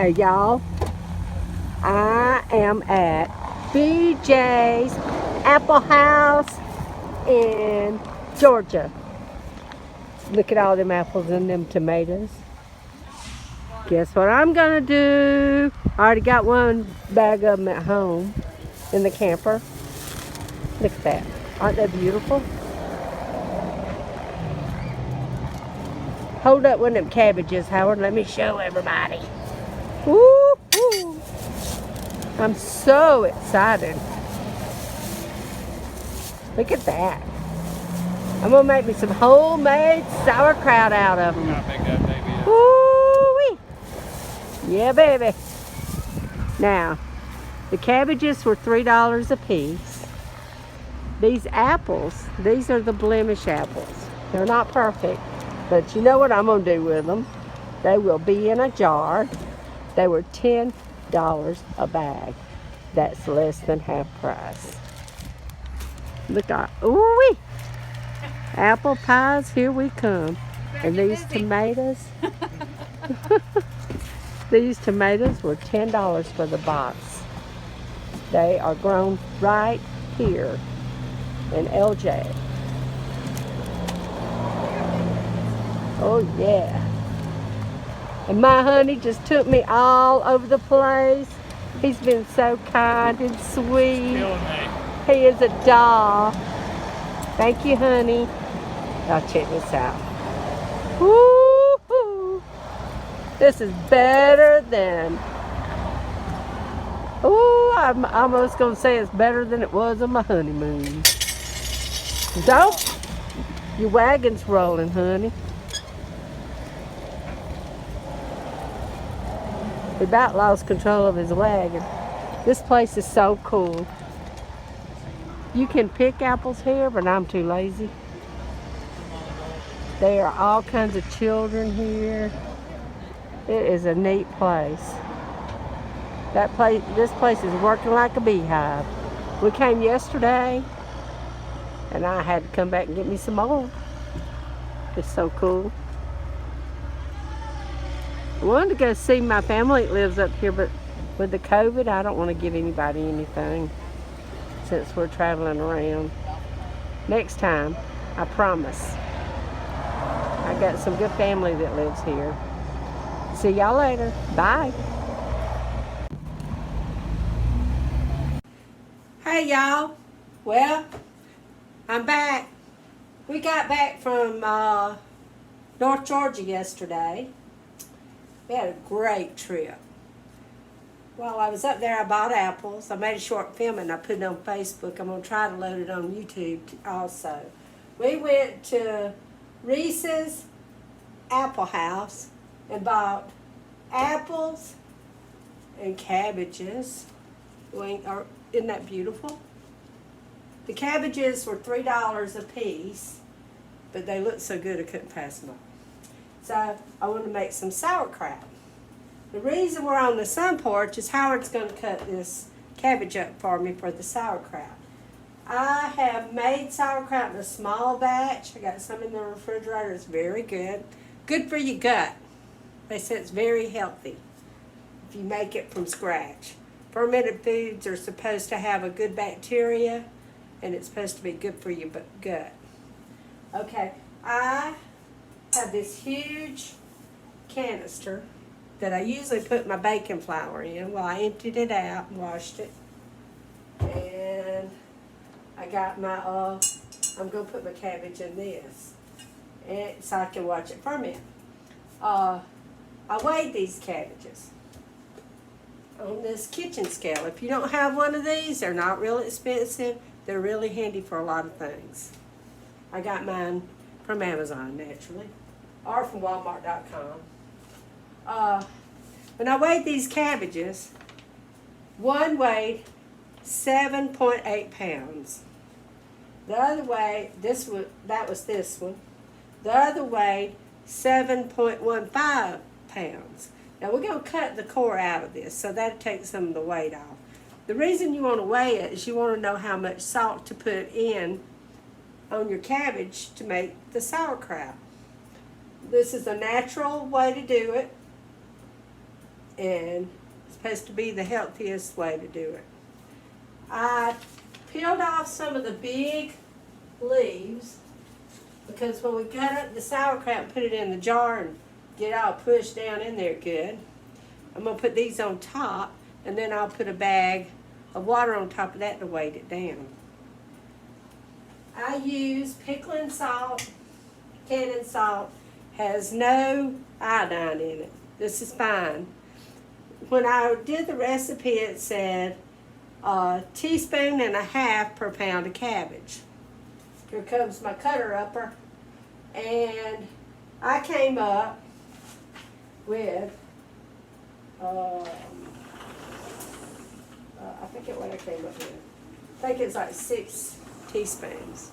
Hey y'all, I am at PJs Apple House in Georgia. Look at all them apples and them tomatoes. Guess what I'm gonna do? I already got one bag of them at home in the camper. Look at that. Aren't they beautiful? Hold up one of them cabbages, Howard. Let me show everybody. Woo-hoo. I'm so excited. Look at that. I'm gonna make me some homemade sauerkraut out of them. How big that baby is. Woo-wee. Yeah, baby. Now, the cabbages were $3 a piece. These apples, these are the blemish apples. They're not perfect, but you know what I'm gonna do with them? They will be in a jar. They were $10 a bag. That's less than half price. Look at, ooh-wee. Apple pies, here we come. And these tomatoes, these tomatoes were $10 for the box. They are grown right here in LJ. Oh yeah. And my honey just took me all over the place. He's been so kind and sweet. Killing me. He is a doll. Thank you, honey. Now check this out. Woo-hoo. This is better than, ooh, I'm almost going to say it's better than it was on my honeymoon. Don't. Your wagon's rolling, honey. He about lost control of his wagon. This place is so cool. You can pick apples here, but I'm too lazy. There are all kinds of children here. It is a neat place. This place is working like a beehive. We came yesterday, and I had to come back and get me some more. It's so cool. I wanted to go see my family that lives up here, but with the COVID, I don't want to give anybody anything since we're traveling around. Next time, I promise. I got some good family that lives here. See y'all later. Bye. Hey y'all. Well, I'm back. We got back from North Georgia yesterday. We had a great trip. While I was up there, I bought apples. I made a short film and I put it on Facebook. I'm going to try to load it on YouTube also. We went to Reese's Apple House and bought apples and cabbages. Isn't that beautiful? The cabbages were $3 a piece, but they looked so good I couldn't pass them up. So I want to make some sauerkraut. The reason we're on the sun porch is Howard's going to cut this cabbage up for me for the sauerkraut. I have made sauerkraut in a small batch. I got some in the refrigerator. It's very good. Good for your gut. They say it's very healthy if you make it from scratch. Fermented foods are supposed to have a good bacteria, and it's supposed to be good for your gut. Okay, I have this huge canister that I usually put my baking flour in. Well, I emptied it out and washed it. And I got my, I'm going to put my cabbage in this, and so I can watch it ferment. I weighed these cabbages on this kitchen scale. If you don't have one of these, they're not real expensive. They're really handy for a lot of things. I got mine from Amazon, naturally, or from Walmart.com. When I weighed these cabbages, one weighed 7.8 pounds. The other weighed, that was this one. The other weighed 7.15 pounds. Now we're going to cut the core out of this, so that'll take some of the weight off. The reason you want to weigh it is you want to know how much salt to put in on your cabbage to make the sauerkraut. This is a natural way to do it. and it's supposed to be the healthiest way to do it. I peeled off some of the big leaves because when we cut up the sauerkraut and put it in the jar and get it all pushed down in there good, I'm going to put these on top, and then I'll put a bag of water on top of that to weight it down. I use pickling salt, cannon salt, has no iodine in it. This is fine. When I did the recipe, it said a teaspoon and a half per pound of cabbage. Here comes my cutter upper, and I came up with I forget what I came up with. I think it's like 6 teaspoons.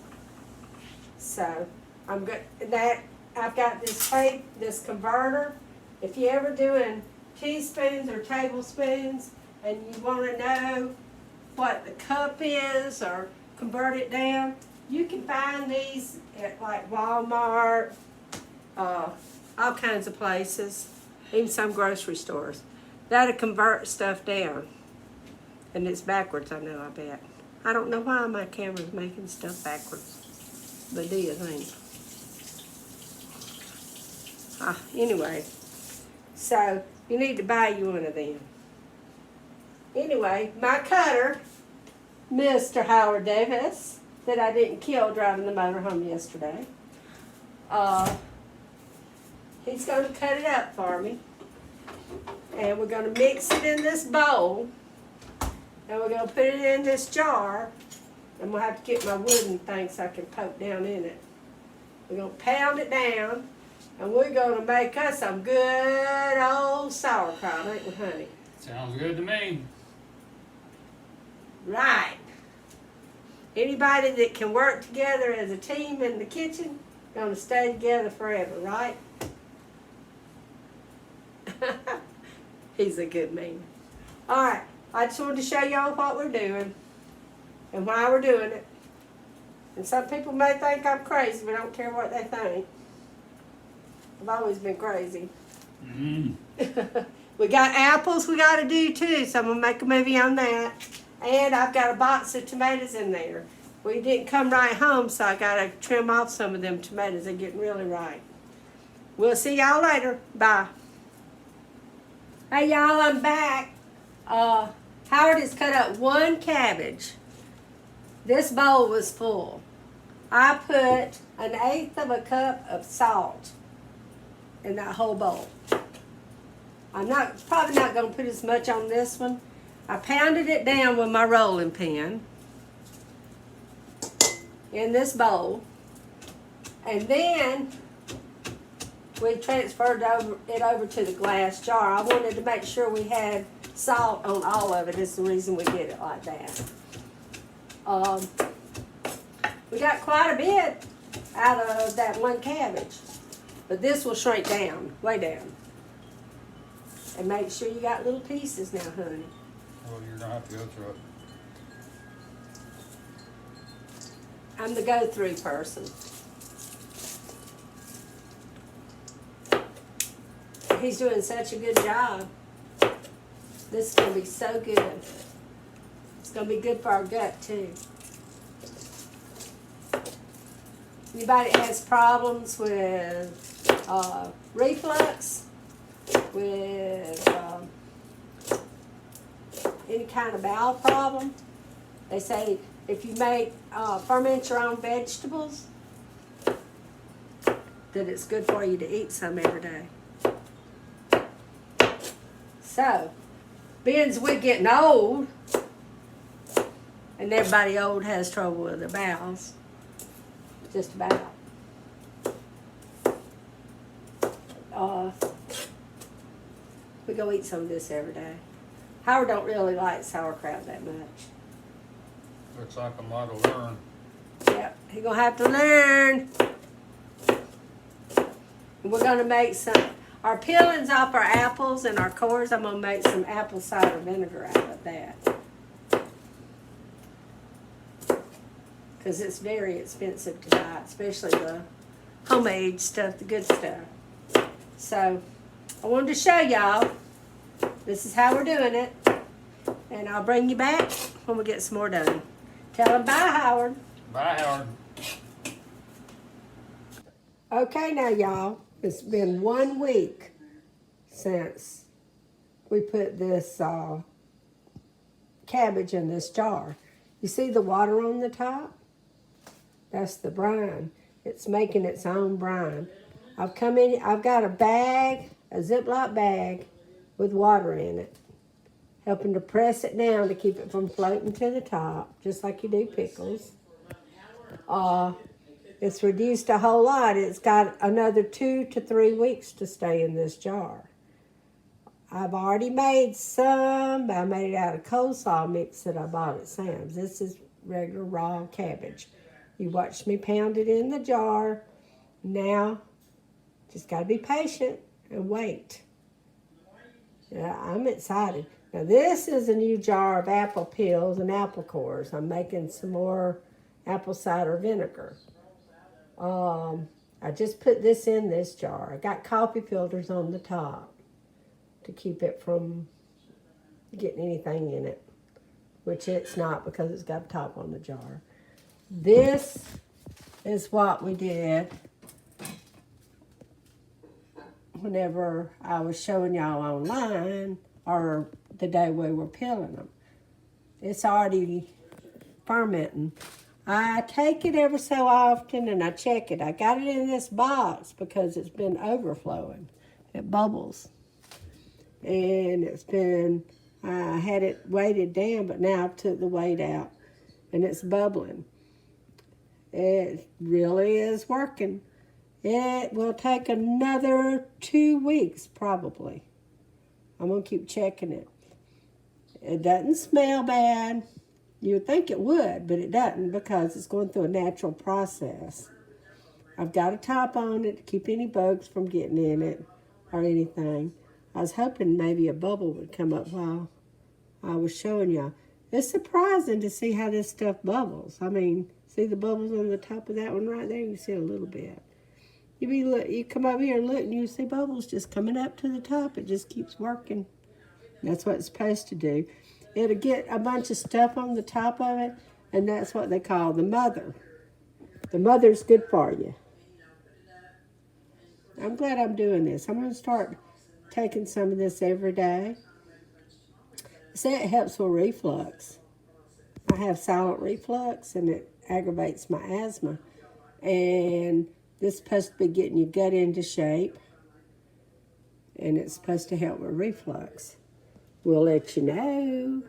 So I'm good. That I've got this tape, this converter. If you're ever doing teaspoons or tablespoons and you want to know what the cup is or convert it down, you can find these at like Walmart, all kinds of places, even some grocery stores. That'll convert stuff down. And it's backwards, I know, I bet. I don't know why my camera's making stuff backwards. But it is, ain't it? Anyway, so you need to buy you one of them. Anyway, my cutter, Mr. Howard Davis, that I didn't kill driving the motor home yesterday, he's going to cut it up for me. And we're going to mix it in this bowl. And we're going to put it in this jar. And we'll have to get my wooden thing so I can poke down in it. We're going to pound it down. And we're going to make us some good old sauerkraut, ain't we, honey? Sounds good to me. Right. Anybody that can work together as a team in the kitchen, going to stay together forever, right? He's a good man. All right. I just wanted to show y'all what we're doing and why we're doing it. And some people may think I'm crazy, but I don't care what they think. I've always been crazy. We got apples we got to do too, so I'm going to make a movie on that. And I've got a box of tomatoes in there. We didn't come right home, so I got to trim off some of them tomatoes. They're getting really ripe. We'll see y'all later. Bye. Hey y'all, I'm back. Howard has cut up 1 cabbage. This bowl was full. I put 1/8 of a cup of salt in that whole bowl. I'm probably not going to put as much on this one. I pounded it down with my rolling pin in this bowl. And then we transferred it over to the glass jar. I wanted to make sure we had salt on all of it. Is the reason we did it like that. We got quite a bit out of that 1 cabbage. But this will shrink down, way down. And make sure you got little pieces now, honey. Well, you're going to have to go through it. I'm the go-through person. He's doing such a good job. This is going to be so good. It's going to be good for our gut, too. Anybody that has problems with reflux, with any kind of bowel problem, they say if you make ferment your own vegetables, that it's good for you to eat some every day. So, being as we're getting old, and everybody old has trouble with their bowels, just about. We go eat some of this every day. Howard don't really like sauerkraut that much. Looks like I'm about to learn. Yep, he's gonna have to learn. And we're gonna make our peelings off our apples and our cores. I'm gonna make some apple cider vinegar out of that. Because it's very expensive to buy, especially the homemade stuff, the good stuff. So, I wanted to show y'all This is how we're doing it. And I'll bring you back when we get some more done. Tell him bye, Howard. Bye, Howard. Okay, now, y'all. It's been 1 week since we put this cabbage in this jar. You see the water on the top? That's the brine. It's making its own brine. I've got a bag, a Ziploc bag with water in it, helping to press it down to keep it from floating to the top, just like you do pickles. It's reduced a whole lot. It's got another 2 to 3 weeks to stay in this jar. I've already made some. I made it out of coleslaw mix that I bought at Sam's. This is regular raw cabbage. You watched me pound it in the jar. Now, just got to be patient and wait. Yeah, I'm excited. Now, this is a new jar of apple peels and apple cores. I'm making some more apple cider vinegar. I just put this in this jar. I got coffee filters on the top to keep it from getting anything in it, which it's not because it's got a top on the jar. This is what we did whenever I was showing y'all online or the day we were peeling them. It's already fermenting. I take it every so often and I check it. I got it in this box because it's been overflowing. It bubbles. And it's been, I had it weighted down, but now I took the weight out and it's bubbling. It really is working. It will take another 2 weeks probably. I'm going to keep checking it. It doesn't smell bad. You would think it would, but it doesn't because it's going through a natural process. I've got a top on it to keep any bugs from getting in it or anything. I was hoping maybe a bubble would come up while I was showing y'all. It's surprising to see how this stuff bubbles. I mean, see the bubbles on the top of that one right there? You see a little bit. You come over here and look and you see bubbles just coming up to the top. It just keeps working. That's what it's supposed to do. It'll get a bunch of stuff on the top of it, and that's what they call the mother. The mother's good for you. I'm glad I'm doing this. I'm going to start taking some of this every day. See, it helps with reflux. I have silent reflux, and it aggravates my asthma. And this is supposed to be getting your gut into shape, and it's supposed to help with reflux. We'll let you know.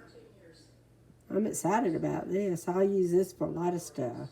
I'm excited about this. I'll use this for a lot of stuff.